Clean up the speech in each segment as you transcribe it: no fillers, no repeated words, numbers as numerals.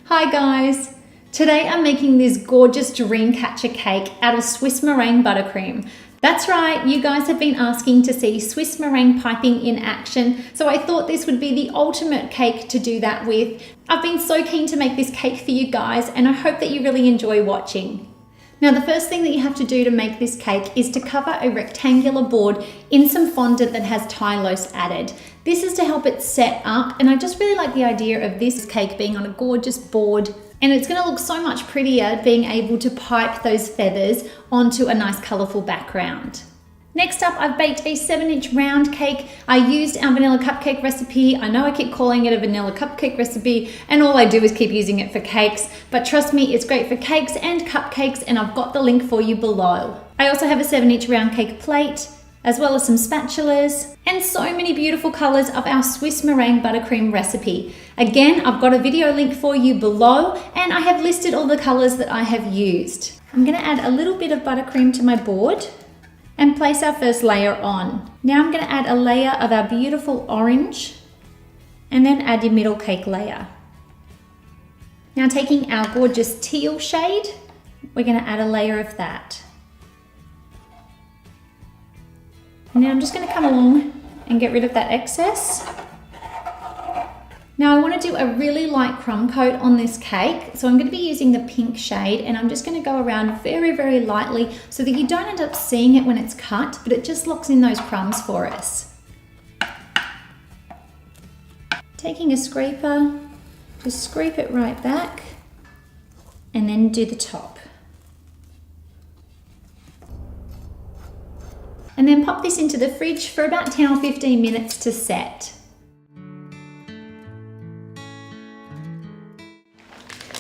Hi guys! Today I'm making this gorgeous Dreamcatcher cake out of Swiss meringue buttercream. That's right, you guys have been asking to see Swiss meringue piping in action, so I thought this would be the ultimate cake to do that with. I've been so keen to make this cake for you guys and I hope that you really enjoy watching. Now the first thing that you have to do to make this cake is to cover a rectangular board in some fondant that has Tylose added. This is to help it set up, and I just really like the idea of this cake being on a gorgeous board, and it's going to look so much prettier being able to pipe those feathers onto a nice colourful background. Next up, I've baked a 7-inch round cake. I used our vanilla cupcake recipe. I know I keep calling it a vanilla cupcake recipe and all I do is keep using it for cakes, but trust me, it's great for cakes and cupcakes, and I've got the link for you below. I also have a 7-inch round cake plate, as well as some spatulas, and so many beautiful colours of our Swiss meringue buttercream recipe. Again, I've got a video link for you below, and I have listed all the colours that I have used. I'm going to add a little bit of buttercream to my board and place our first layer on. Now I'm going to add a layer of our beautiful orange and then add your middle cake layer. Now taking our gorgeous teal shade, we're going to add a layer of that. Now I'm just going to come along and get rid of that excess. Now I want to do a really light crumb coat on this cake, so I'm going to be using the pink shade, and I'm just going to go around very, very lightly so that you don't end up seeing it when it's cut, but it just locks in those crumbs for us. Taking a scraper, just scrape it right back and then do the top. And then pop this into the fridge for about 10 or 15 minutes to set.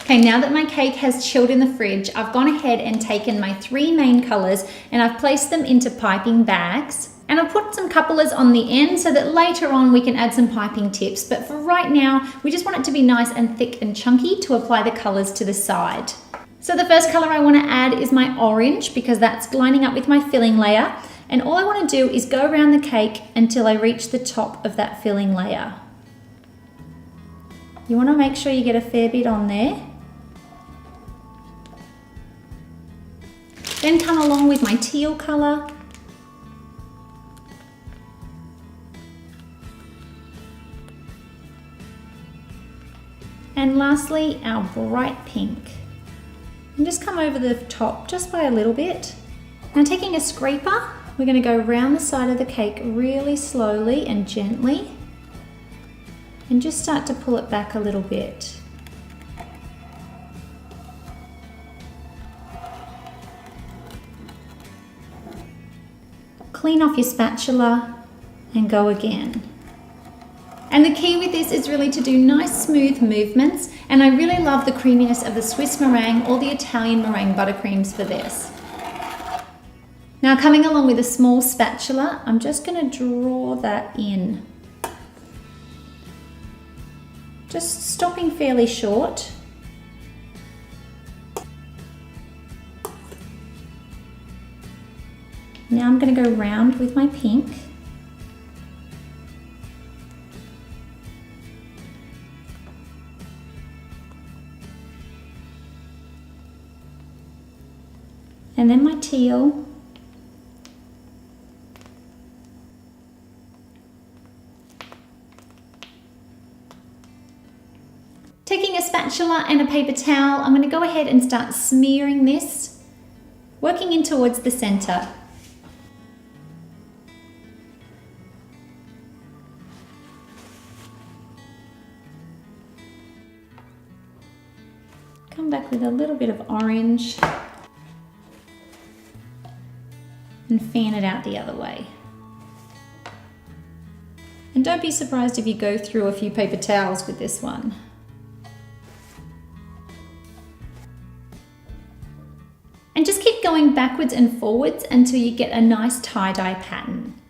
Okay, now that my cake has chilled in the fridge, I've gone ahead and taken my 3 main colours and I've placed them into piping bags. And I've put some couplers on the end so that later on we can add some piping tips. But for right now, we just want it to be nice and thick and chunky to apply the colours to the side. So the first colour I want to add is my orange, because that's lining up with my filling layer. And all I want to do is go around the cake until I reach the top of that filling layer. You want to make sure you get a fair bit on there. Then come along with my teal colour. And lastly, our bright pink. And just come over the top just by a little bit. Now taking a scraper, we're going to go around the side of the cake really slowly and gently. And just start to pull it back a little bit. Clean off your spatula and go again. And the key with this is really to do nice smooth movements, and I really love the creaminess of the Swiss meringue or the Italian meringue buttercreams for this. Now coming along with a small spatula, I'm just going to draw that in. Just stopping fairly short. Now I'm going to go round with my pink. And then my teal. Taking a spatula and a paper towel, I'm going to go ahead and start smearing this, working in towards the center. Come back with a little bit of orange and fan it out the other way. And don't be surprised if you go through a few paper towels with this one. And just keep going backwards and forwards until you get a nice tie-dye pattern.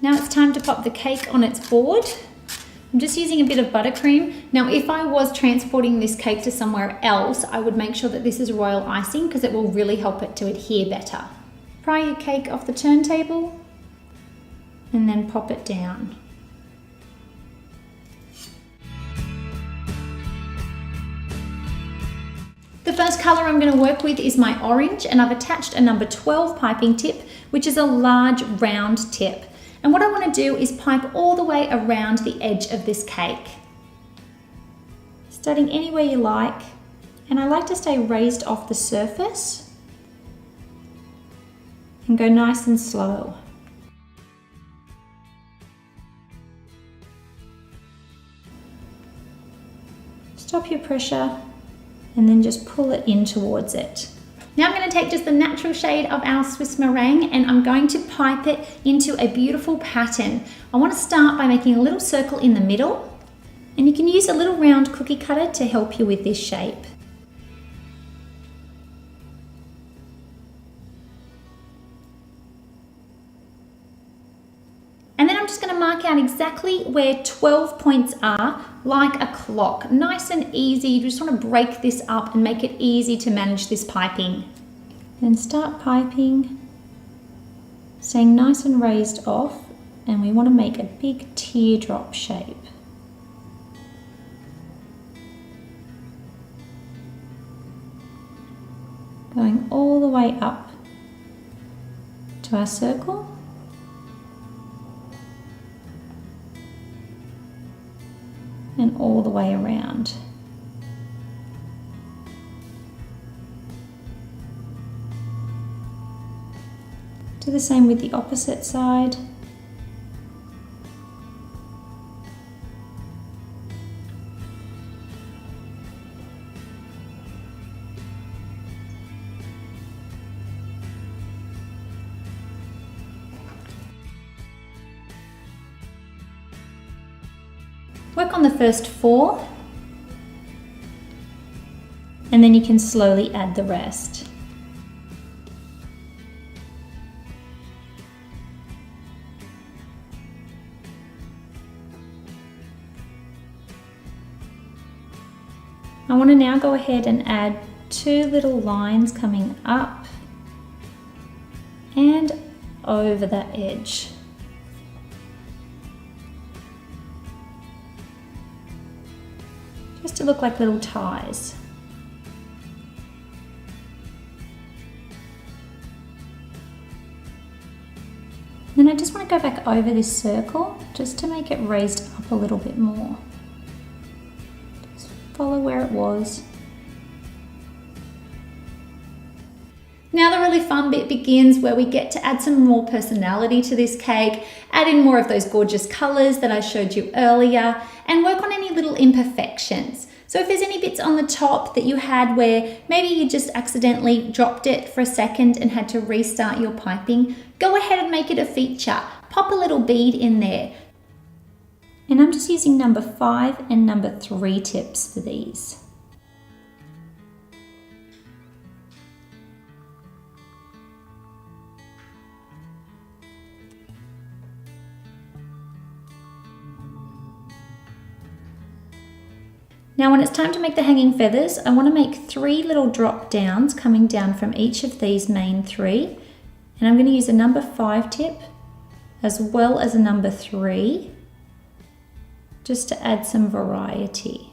Now it's time to pop the cake on its board. I'm just using a bit of buttercream. Now, if I was transporting this cake to somewhere else, I would make sure that this is royal icing because it will really help it to adhere better. Pry your cake off the turntable and then pop it down. first colour I'm going to work with is my orange, and I've attached a number 12 piping tip, which is a large round tip. And what I want to do is pipe all the way around the edge of this cake. Starting anywhere you like, and I like to stay raised off the surface and go nice and slow. Stop your pressure and then just pull it in towards it. Now I'm going to take just the natural shade of our Swiss meringue and I'm going to pipe it into a beautiful pattern. I want to start by making a little circle in the middle, and you can use a little round cookie cutter to help you with this shape. And then I'm just going to mark out exactly where 12 points are, like a clock. Nice and easy. You just want to break this up and make it easy to manage this piping. Then start piping, staying nice and raised off, and we want to make a big teardrop shape. Going all the way up to our circle. And all the way around. Do the same with the opposite side. Work on the first 4, and then you can slowly add the rest. I want to now go ahead and add 2 little lines coming up and over that edge. Just to look like little ties. Then I just want to go back over this circle just to make it raised up a little bit more. Just follow where it was. Now the really fun bit begins, where we get to add some more personality to this cake, add in more of those gorgeous colours that I showed you earlier, and work on any little imperfections. So if there's any bits on the top that you had where maybe you just accidentally dropped it for a second and had to restart your piping, go ahead and make it a feature. Pop a little bead in there. And I'm just using number 5 and number 3 tips for these. Now when it's time to make the hanging feathers, I want to make 3 little drop downs coming down from each of these main 3. And I'm going to use a number 5 tip as well as a number 3 just to add some variety.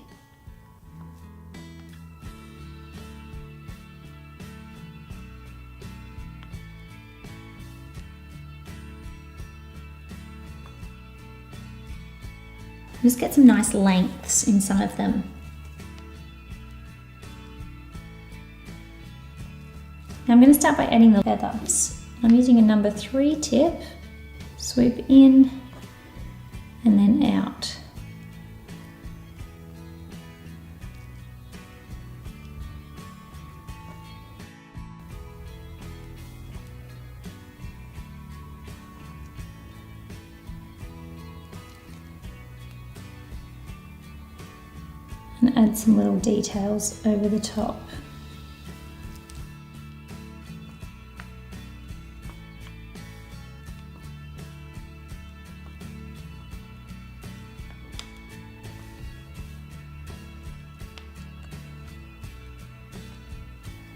Just get some nice lengths in some of them. Now I'm going to start by adding the feathers. I'm using a number 3 tip, swoop in and then out. And add some little details over the top.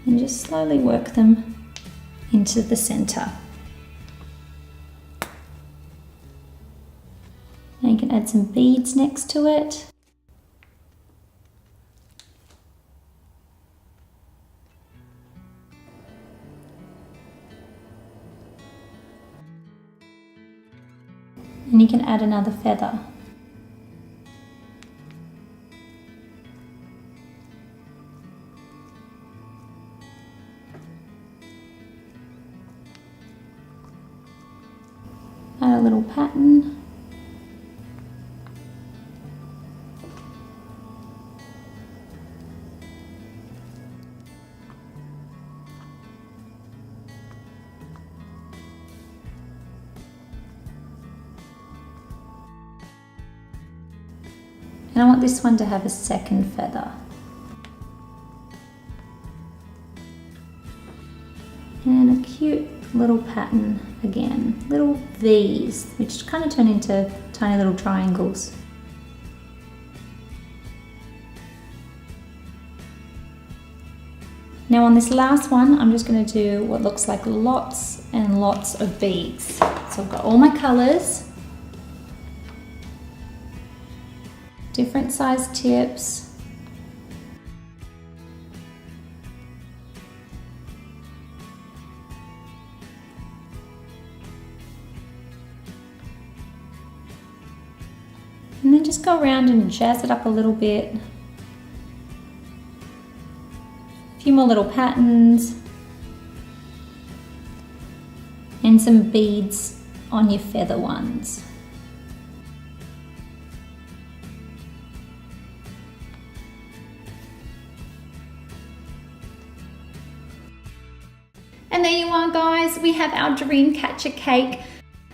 And just slowly work them into the center. Now you can add some beads next to it. And you can add another feather. Add a little pattern. And I want this one to have a second feather. And a cute little pattern again, little V's, which kind of turn into tiny little triangles. Now on this last one, I'm just going to do what looks like lots and lots of beads. So I've got all my colors, different size tips. And then just go around and jazz it up a little bit. A few more little patterns. And some beads on your feather ones. And there you are, guys, we have our Dreamcatcher cake.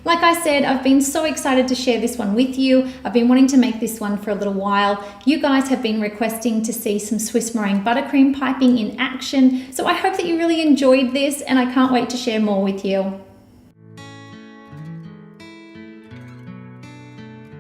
Like I said, I've been so excited to share this one with you. I've been wanting to make this one for a little while. You guys have been requesting to see some Swiss meringue buttercream piping in action. So I hope that you really enjoyed this, and I can't wait to share more with you.